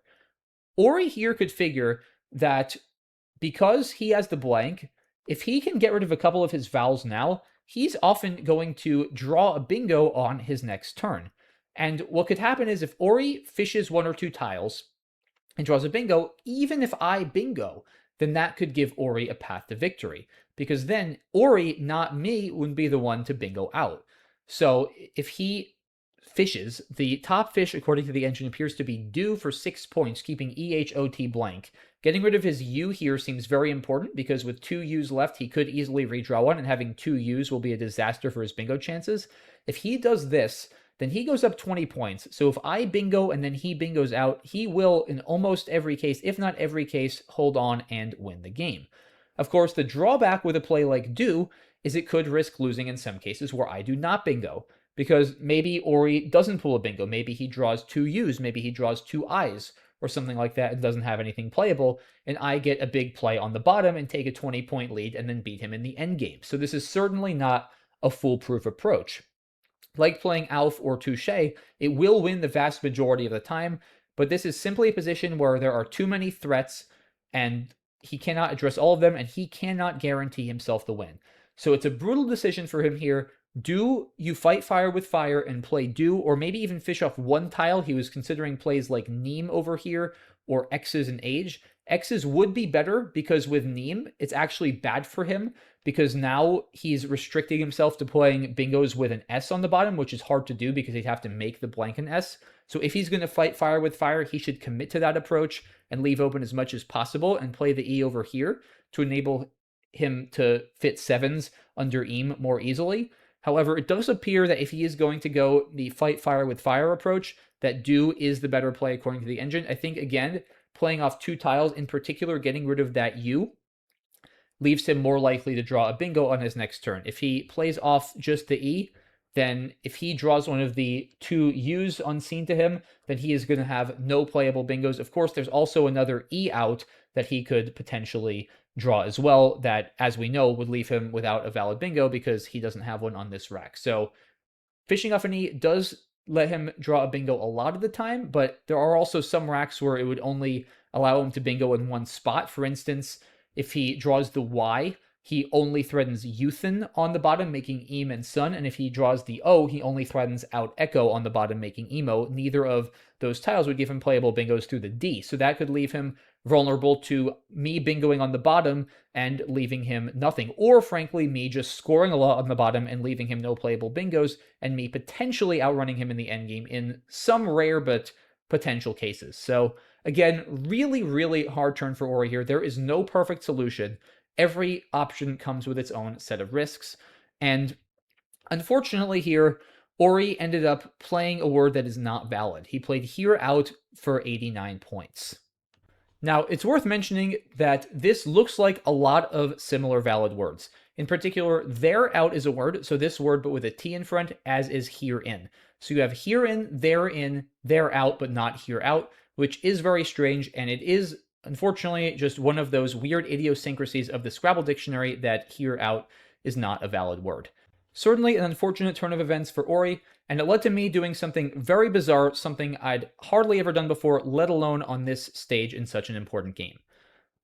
Orry here could figure that because he has the blank, if he can get rid of a couple of his vowels now, he's often going to draw a bingo on his next turn. And what could happen is if Orry fishes one or two tiles and draws a bingo, even if I bingo, then that could give Orry a path to victory. Because then Orry, not me, would be the one to bingo out. So if he fishes, the top fish, according to the engine, appears to be due for 6 points, keeping EHOT blank. Getting rid of his U here seems very important because with 2 U's left, he could easily redraw one, and having 2 U's will be a disaster for his bingo chances. If he does this, then he goes up 20 points. So if I bingo and then he bingos out, he will, in almost every case, if not every case, hold on and win the game. Of course, the drawback with a play like do is it could risk losing in some cases where I do not bingo. Because maybe Orry doesn't pull a bingo. Maybe he draws 2 U's. Maybe he draws 2 I's or something like that and doesn't have anything playable. And I get a big play on the bottom and take a 20-point lead and then beat him in the endgame. So this is certainly not a foolproof approach. Like playing Alf or Touche, it will win the vast majority of the time, but this is simply a position where there are too many threats and he cannot address all of them and he cannot guarantee himself the win. So it's a brutal decision for him here. Do you fight fire with fire and play do, or maybe even fish off one tile? He was considering plays like Neem over here, or X's and Age. X's would be better because with Neem, it's actually bad for him because now he's restricting himself to playing bingos with an S on the bottom, which is hard to do because he'd have to make the blank an S. So if he's going to fight fire with fire, he should commit to that approach and leave open as much as possible and play the E over here to enable him to fit 7s under Eam more easily. However, it does appear that if he is going to go the fight fire with fire approach, that do is the better play according to the engine. I think, again, playing off 2 tiles, in particular getting rid of that U, leaves him more likely to draw a bingo on his next turn. If he plays off just the E, then if he draws one of the 2 U's unseen to him, then he is going to have no playable bingos. Of course, there's also another E out that he could potentially draw as well that, as we know, would leave him without a valid bingo because he doesn't have one on this rack. So fishing off an E does let him draw a bingo a lot of the time, but there are also some racks where it would only allow him to bingo in one spot. For instance, if he draws the Y, he only threatens Euthan on the bottom, making Eam and Sun. And if he draws the O, he only threatens out Echo on the bottom, making Emo. Neither of those tiles would give him playable bingos through the D. So that could leave him vulnerable to me bingoing on the bottom and leaving him nothing. Or frankly, me just scoring a lot on the bottom and leaving him no playable bingos, and me potentially outrunning him in the endgame in some rare but potential cases. So again, really, really hard turn for Orry here. There is no perfect solution. Every option comes with its own set of risks. And unfortunately here, Orry ended up playing a word that is not valid. He played here out for 89 points. Now, it's worth mentioning that this looks like a lot of similar valid words. In particular, there out is a word, so this word but with a T in front, as is here in. So you have here in, there out, but not here out, which is very strange, and it is unfortunately just one of those weird idiosyncrasies of the Scrabble dictionary that here out is not a valid word. Certainly an unfortunate turn of events for Orry, and it led to me doing something very bizarre, something I'd hardly ever done before, let alone on this stage in such an important game.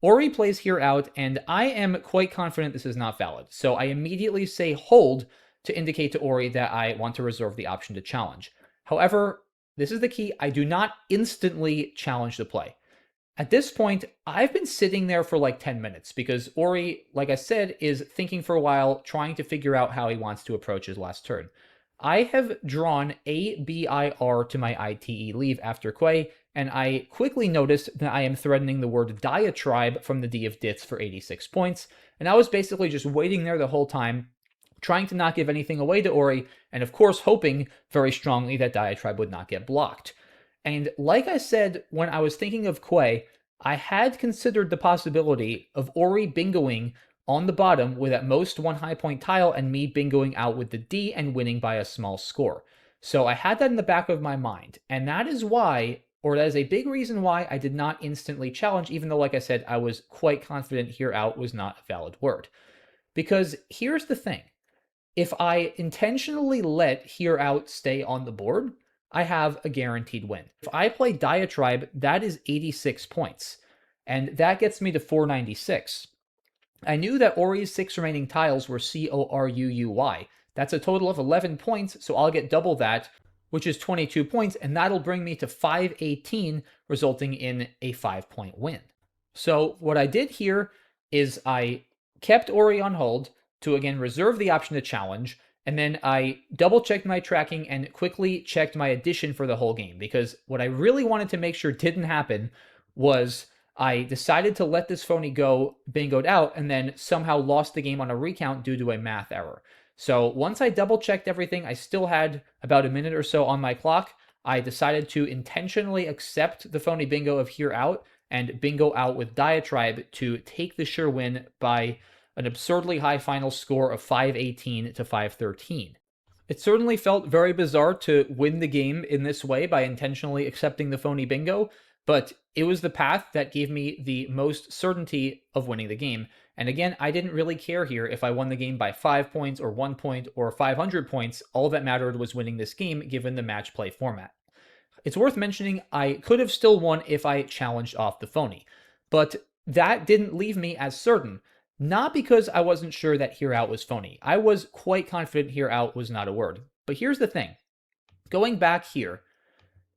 Orry plays here out, and I am quite confident this is not valid, so I immediately say hold to indicate to Orry that I want to reserve the option to challenge. However, this is the key, I do not instantly challenge the play. At this point, I've been sitting there for like 10 minutes because Orry, like I said, is thinking for a while, trying to figure out how he wants to approach his last turn. I have drawn A-B-I-R to my ITE leave after Quay, and I quickly noticed that I am threatening the word diatribe from the D of Dits for 86 points, and I was basically just waiting there the whole time, trying to not give anything away to Orry, and of course hoping very strongly that diatribe would not get blocked. And like I said, when I was thinking of Quay, I had considered the possibility of Orry bingoing on the bottom with at most one high point tile and me bingoing out with the D and winning by a small score. So I had that in the back of my mind. And that is why, or that is a big reason why I did not instantly challenge, even though, like I said, I was quite confident here out was not a valid word. Because here's the thing. If I intentionally let here out stay on the board, I have a guaranteed win. If I play diatribe, that is 86 points, and that gets me to 496. I knew that Orry's 6 remaining tiles were Coruuy. That's a total of 11 points, so I'll get double that, which is 22 points, and that'll bring me to 518, resulting in a 5-point win. So what I did here is I kept Orry on hold to again reserve the option to challenge, and then I double-checked my tracking and quickly checked my addition for the whole game, because what I really wanted to make sure didn't happen was I decided to let this phony go bingoed out and then somehow lost the game on a recount due to a math error. So once I double-checked everything, I still had about a minute or so on my clock. I decided to intentionally accept the phony bingo of here out and bingo out with diatribe to take the sure win by an absurdly high final score of 518 to 513. It certainly felt very bizarre to win the game in this way by intentionally accepting the phony bingo, but it was the path that gave me the most certainty of winning the game. And again, I didn't really care here if I won the game by 5 points or 1 point or 500 points. All that mattered was winning this game given the match play format. It's worth mentioning I could have still won if I challenged off the phony, but that didn't leave me as certain. Not because I wasn't sure that here out was phony. I was quite confident here out was not a word. But here's the thing. Going back here,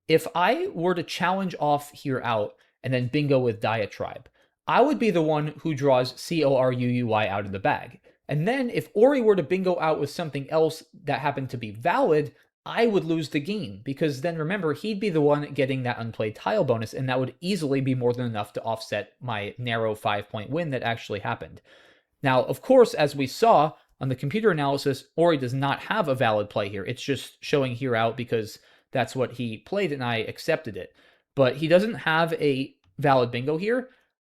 if I were to challenge off here out and then bingo with diatribe, I would be the one who draws Coruuy out of the bag. And then if Orry were to bingo out with something else that happened to be valid, I would lose the game, because then remember, he'd be the one getting that unplayed tile bonus, and that would easily be more than enough to offset my narrow 5-point win that actually happened. Now, of course, as we saw on the computer analysis, Orry does not have a valid play here. It's just showing here out because that's what he played and I accepted it. But he doesn't have a valid bingo here.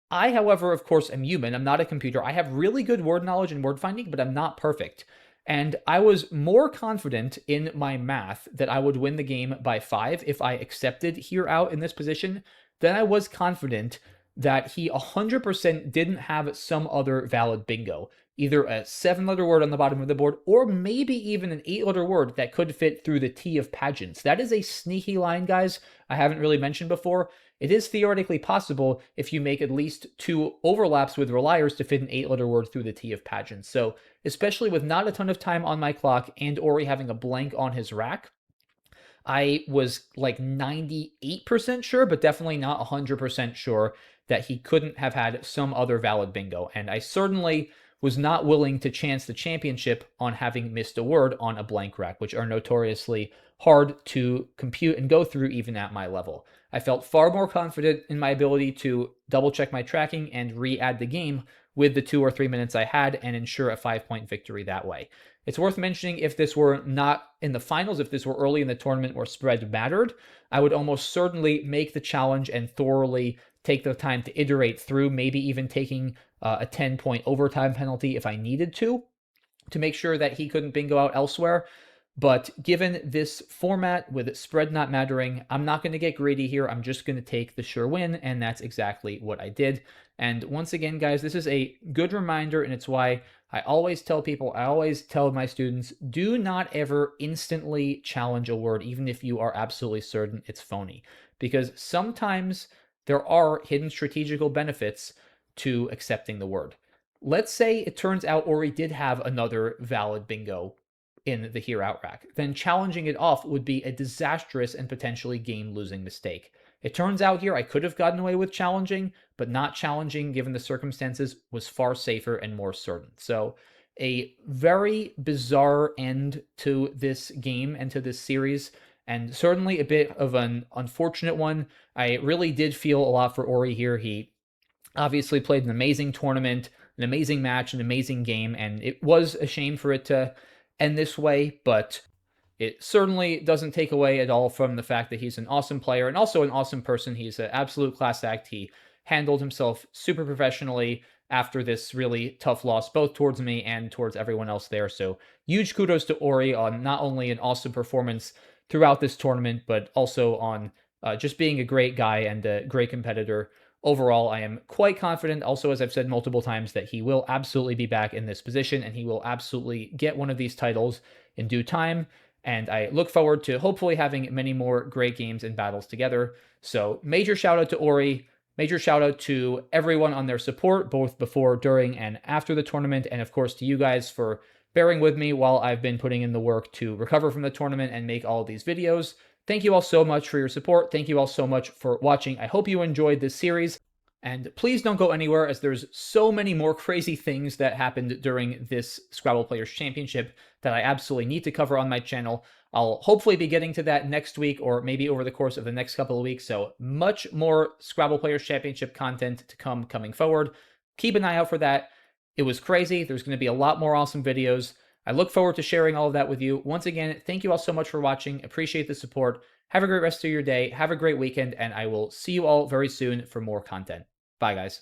I, however, of course, am human. I'm not a computer. I have really good word knowledge and word finding, but I'm not perfect. And I was more confident in my math that I would win the game by 5 if I accepted here out in this position than I was confident that he 100% didn't have some other valid bingo. Either a 7-letter word on the bottom of the board, or maybe even an 8-letter word that could fit through the T of pageants. That is a sneaky line, guys, I haven't really mentioned before. it is theoretically possible if you make at least 2 overlaps with reliers to fit an 8-letter word through the T of pageants. So especially with not a ton of time on my clock and Orry having a blank on his rack, I was like 98% sure, but definitely not 100% sure that he couldn't have had some other valid bingo. And I certainly was not willing to chance the championship on having missed a word on a blank rack, which are notoriously hard to compute and go through even at my level. I felt far more confident in my ability to double check my tracking and re-add the game with the 2 or 3 minutes I had and ensure a 5-point victory that way. It's worth mentioning if this were not in the finals, if this were early in the tournament where spread mattered, I would almost certainly make the challenge and thoroughly take the time to iterate through, maybe even taking a 10-point overtime penalty if I needed to make sure that he couldn't bingo out elsewhere. But given this format with spread not mattering, I'm not going to get greedy here. I'm just going to take the sure win, and that's exactly what I did. And once again, guys, this is a good reminder, and it's why I always tell people, I always tell my students, do not ever instantly challenge a word, even if you are absolutely certain it's phony. Because sometimes there are hidden strategical benefits to accepting the word. Let's say it turns out Orry did have another valid bingo in the here out rack, then challenging it off would be a disastrous and potentially game-losing mistake. It turns out here I could have gotten away with challenging, but not challenging given the circumstances was far safer and more certain. So a very bizarre end to this game and to this series, and certainly a bit of an unfortunate one. I really did feel a lot for Orry here. He obviously played an amazing tournament, an amazing match, an amazing game, and it was a shame for it to end this way, but it certainly doesn't take away at all from the fact that he's an awesome player and also an awesome person. He's an absolute class act. He handled himself super professionally after this really tough loss, both towards me and towards everyone else there. So huge kudos to Orry on not only an awesome performance throughout this tournament, but also on just being a great guy and a great competitor. Overall, I am quite confident, also, as I've said multiple times, that he will absolutely be back in this position and he will absolutely get one of these titles in due time. And I look forward to hopefully having many more great games and battles together. So major shout out to Orry, major shout out to everyone on their support, both before, during, and after the tournament. And of course to you guys for bearing with me while I've been putting in the work to recover from the tournament and make all of these videos. Thank you all so much for your support. Thank you all so much for watching. I hope you enjoyed this series. And please don't go anywhere, as there's so many more crazy things that happened during this Scrabble Players Championship that I absolutely need to cover on my channel. I'll hopefully be getting to that next week or maybe over the course of the next couple of weeks. So much more Scrabble Players Championship content to come coming forward. Keep an eye out for that. It was crazy. There's going to be a lot more awesome videos. I look forward to sharing all of that with you. Once again, thank you all so much for watching. Appreciate the support. Have a great rest of your day. Have a great weekend, and I will see you all very soon for more content. Bye, guys.